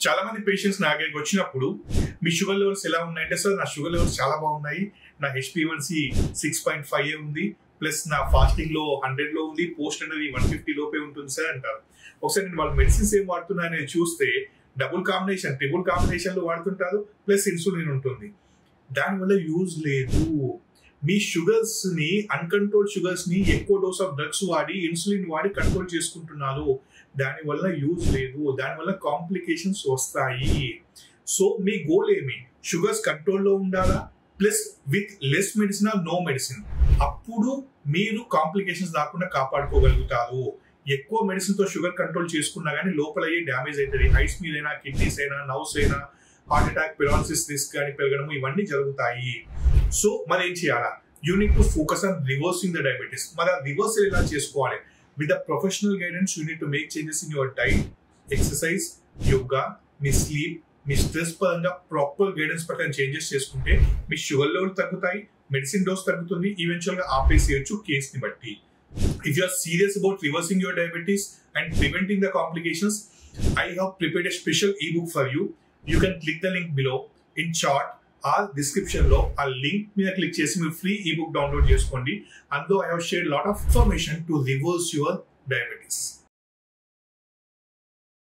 చాలా మంది పేషెంట్స్ నా దగ్గరికి వచ్చినప్పుడు మీ షుగర్ లెవెల్స్ ఎలా ఉన్నాయంటే, సార్ నా షుగర్ లెవెల్స్ చాలా బాగున్నాయి, నా HbA1c 6.5 ఉంది, ప్లస్ నా ఫాస్టింగ్ లో 100 లో ఉంది, పోస్ట్ అనేది 150 లోపే ఉంటుంది సార్ అంటారు. ఒకసారి నేను వాళ్ళ మెడిసిన్స్ ఏం వాడుతున్నాయని చూస్తే డబుల్ కాంబినేషన్, ట్రిపుల్ కాంబినేషన్ లో వాడుతుంటారు, ప్లస్ ఇన్సులిన్ ఉంటుంది. దానివల్ల యూజ్ లేదు. మీ షుగర్స్ ని, అన్కంట్రోల్డ్ షుగర్స్ ని ఎక్కువ డోస్ ఆఫ్ డ్రగ్స్ వాడి, ఇన్సులిన్ వాడి కంట్రోల్ చేసుకుంటున్నారు. దానివల్ల యూజ్ లేదు, దానివల్ల కాంప్లికేషన్స్ వస్తాయి. సో మీ గోల్ ఏమి? షుగర్స్ కంట్రోల్లో ఉండాలా, plus with less medicine or no medicine. అప్పుడు మీరు కాంప్లికేషన్స్ రాకుండా కాపాడుకోగలుగుతారు. ఎక్కువ మెడిసిన్ తో షుగర్ కంట్రోల్ చేసుకున్నా కానీ లోపల అయ్యే డ్యామేజ్ అవుతుంది. హైస్ మీదైనా, కిడ్నీస్ అయినా, నర్వ్స్ అయినా, హార్ట్ అటాక్, పెరాలసిస్ రిస్క్ కానీ పెరగడం, ఇవన్నీ జరుగుతాయి. సో మరి ఏం చేయాలా? You need to focus on reversing the diabetes. మరి ఆ రివర్సల్ ఎలా చేసుకోవాలి? With the professional guidance, you need to make changes in your diet, exercise, yoga, me sleep, me stress పరంగా ప్రాపర్ గైడెన్స్ ప్రకారం చేంజెస్ చేసుకుంటే మీ షుగర్ లెవెల్ తగ్గుతాయి, medicine dose తగ్గుతుంది, eventual గా ఆపేసేయచ్చు కేస్ ని బట్టి. If you are serious about reversing your diabetes and preventing the complications, I have prepared a special ebook for you. You can click the link below in chart ఆ description లో ఆ link మీద click చేసి మీరు free ebook download చేసుకోండి. అందులో I have shared lot of information to reverse your diabetes.